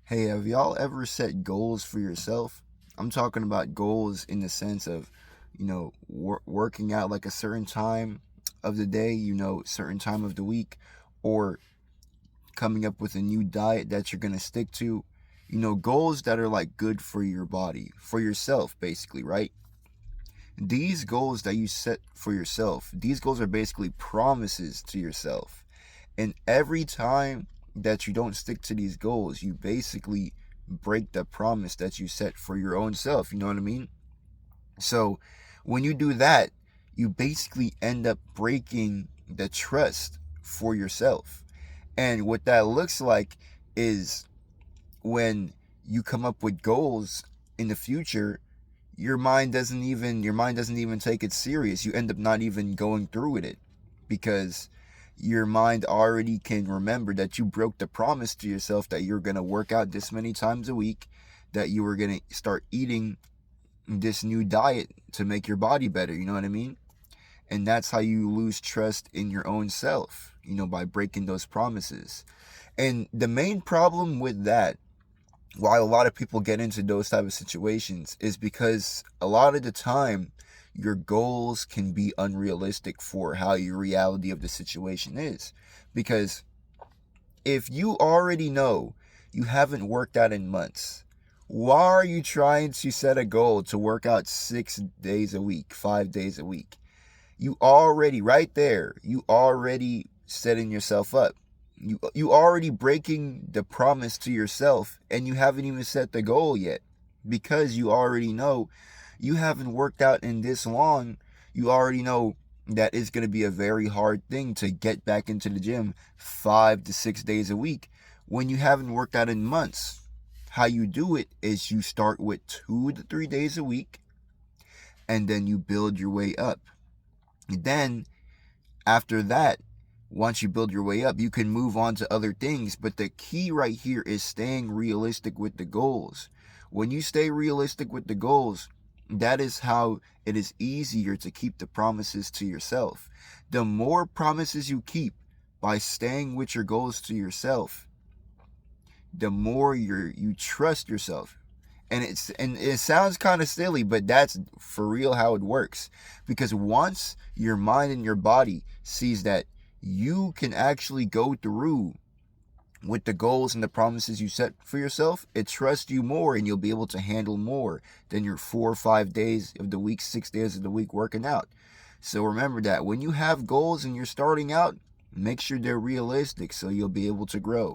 Hey, have y'all ever set goals for yourself? I'm talking about goals in the sense of, working out like a certain time of the day, certain time of the week, or coming up with a new diet that you're going to stick to. Goals that are like good for your body, for yourself, basically, right? These goals that you set for yourself, these goals are basically promises to yourself. And every time that you don't stick to these goals, you basically break the promise that you set for your own self. You know what I mean? So when you do that, you basically end up breaking the trust for yourself. And what that looks like is when you come up with goals in the future, your mind doesn't even take it serious. You end up not even going through with it because your mind already can remember that you broke the promise to yourself that you're going to work out this many times a week, that you were going to start eating this new diet to make your body better. You know what I mean? And that's how you lose trust in your own self, by breaking those promises. And the main problem with that, why a lot of people get into those type of situations, is because a lot of the time your goals can be unrealistic for how your reality of the situation is. Because if you already know you haven't worked out in months, why are you trying to set a goal to work out 6 days a week, 5 days a week? You already, right there, you already setting yourself up. You already breaking the promise to yourself, and you haven't even set the goal yet, because you already know you haven't worked out in this long. You already know that it's going to be a very hard thing to get back into the gym 5 to 6 days a week when you haven't worked out in months. How you do it is you start with 2 to 3 days a week, and then you build your way up. Then after that, once you build your way up, you can move on to other things. But the key right here is staying realistic with the goals. When you stay realistic with the goals, that is how it is easier to keep the promises to yourself. The more promises you keep by staying with your goals to yourself, the more you trust yourself. And it sounds kind of silly, but that's for real how it works. Because once your mind and your body sees that you can actually go through with the goals and the promises you set for yourself, it trusts you more, and you'll be able to handle more than your 4 or 5 days of the week, 6 days of the week working out. So remember that when you have goals and you're starting out, make sure they're realistic so you'll be able to grow.